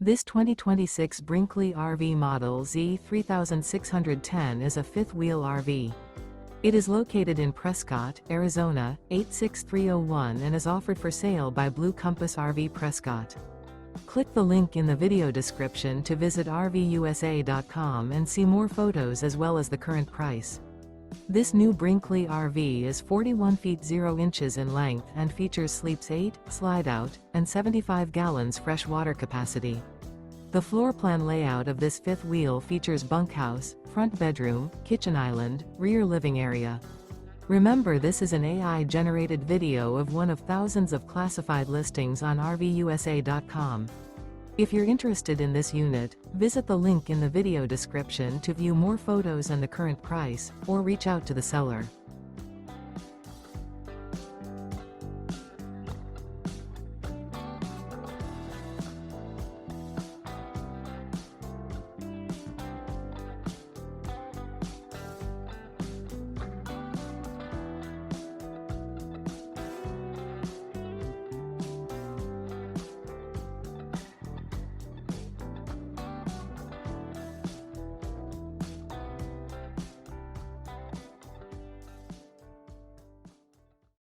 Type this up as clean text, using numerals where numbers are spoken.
This 2026 Brinkley RV Model Z 3610 is a fifth-wheel RV. It is located in Prescott, Arizona, 86301 and is offered for sale by Blue Compass RV Prescott. Click the link in the video description to visit RVUSA.com and see more photos as well as the current price. This new Brinkley RV is 41 feet 0 inches in length and features sleeps 8, slide-out, and 75 gallons fresh water capacity. The floor plan layout of this fifth wheel features bunkhouse, front bedroom, kitchen island, rear living area. Remember, this is an AI-generated video of one of thousands of classified listings on RVUSA.com. If you're interested in this unit, visit the link in the video description to view more photos and the current price, or reach out to the seller.